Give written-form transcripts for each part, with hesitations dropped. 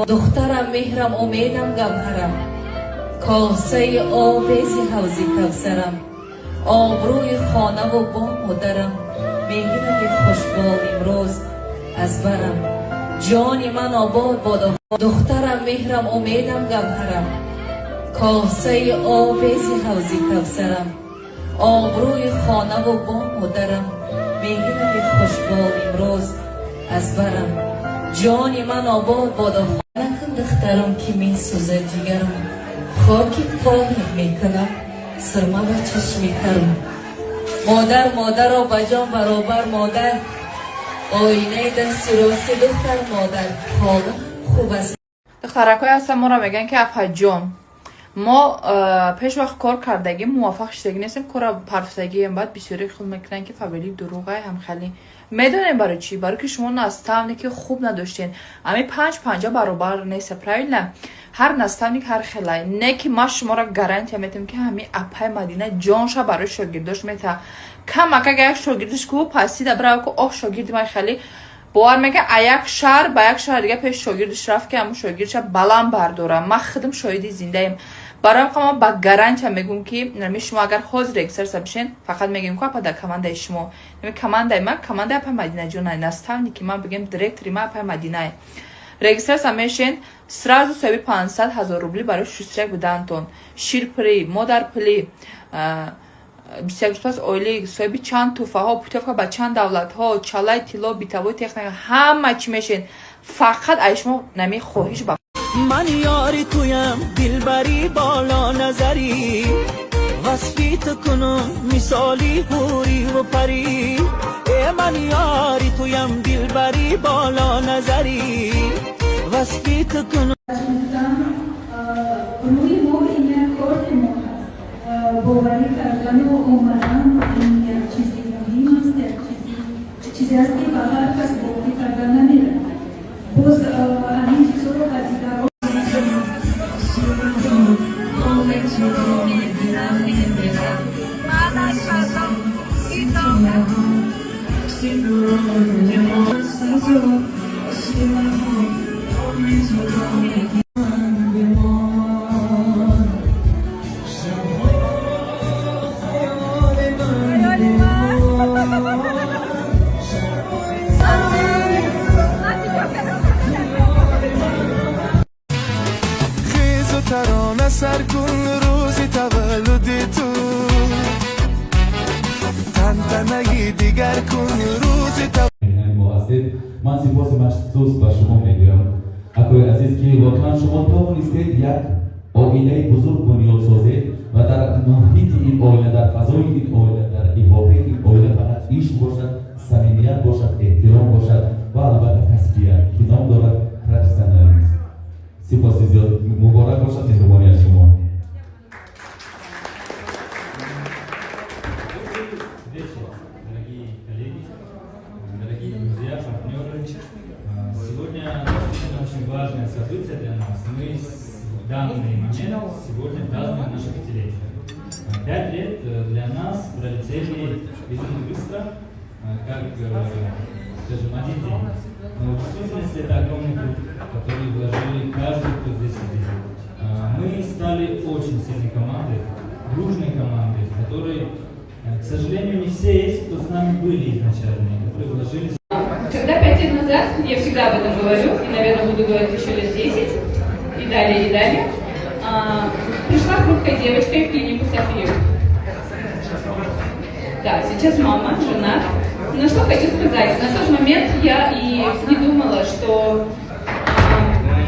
دخترم مهرم امیدم گوهرم کاسه آبیزی حوزی کوثرم آبروی خانه و بام و درم مهرم خوشبال امروز از برم جان من آباد بادا دخترم مهرم امیدم گوهرم کاسه آبیزی حوزی کوثرم آبروی خانه و بام و درم مهرم خوشبال امروز از برم جان من آباد بادا نکن دخترم که می سوزه جگرم خاکی پاهی میکنم سرما و چشمی کرم مادر را بجان برابر مادر آینه دستی راستی دختر مادر حالا خوب است. دخترکای هستن ما را میگن که اپا جان ما پیش وقت کار کردگیم موفق شدگی نیستیم کار پرفتگی هم باید بسیاری خود میکنن که فبیلی دروغه هم خیلی میدونیم برای چی؟ برای که شما نستانی که خوب نداشتین امی 5 برابر نیست پرایل هر نستانی که هر خیلی نه که ما شما را گارانتی میتیم که همین اپای مدینه جانشا برای شاگرداش میتا کم اگه یک شاگردش کو پسی دبره که آخ شاگردی من خیلی باور میگه یک شهر با یک شهر دیگه پیش شاگردش رفت که همون شاگردش بلند برداره ما خودم شاهدی زنده ایم برای ما با گارانتی میگم که نمی شما اگر حاضر اکسرس بشین فقط میگیم که اپا در کمانده شما نمی کمانده ما کمانده اپا مدینه جون نستانی که ما بگیم دایرکتری ما اپا مدینه رجیستر سمیشن сразу سوی 500,000 روبلی برای شسترک بدانتون شیرپری مادر پلی بسیارسپاس اویلی سوی چند توفه ها پوتوفه با چند دولت ها چالای تیلا بیتابوی تکنیک همه چی میشین فقط ایشما نمی خواهش با من یاری تویم دلبری بالا نظری وصفیت کنم مثالی حوری و پری من یاری تویم دلبری بالا نظری وصفیت کنم روی ما این یک کارت ما هست باوری کردن و اومدن این یک چیزی مهم است یک چیزی است که با هر کس باوری کردن نمیره باز همین چیزا رو خریدار ترانه سر کن روزی تولد تو تنتنه دیگر کن روزی من سپاس مخصوص به شما میگویم اکوی عزیز که واقعا شما توانستید یک آینه بزرگ بنیاد سازید و در محیط این آینه در فضای این آینه در احاطه این آینه فقط عشق باشد صمیمیت باشد احترام باشد و البته تسکیه که نام دارد پروفسیونالیسم. سپاس زیاد مبارک باشد مهربانی از شما. Сегодня очень важное событие для нас. Мы в данный момент сегодня празднуем наше пятилетие. 5 лет для нас пролетели безумно быстро, как, скажем, один день. Но в действительности это огромный труд, который вложили каждый, кто здесь сидит. Мы стали очень сильной командой, дружной командой, в которой, к сожалению, не все есть, кто с нами были изначально, которые вложились. Когда 5 лет назад, я всегда об этом говорю, и, наверное, буду говорить еще лет 10, и далее, пришла хрупкая девочка в клинику Софию. Да, сейчас мама, жена. Но что хочу сказать, на тот момент я и не думала, что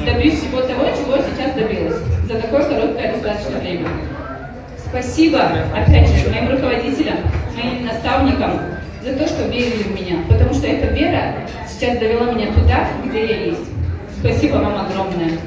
добьюсь всего того, чего сейчас добилась за такое короткое достаточно время. Спасибо, опять же, моим руководителям, моим наставникам, за то, что верили в меня, потому что эта вера сейчас довела меня туда, где я есть. Спасибо вам огромное.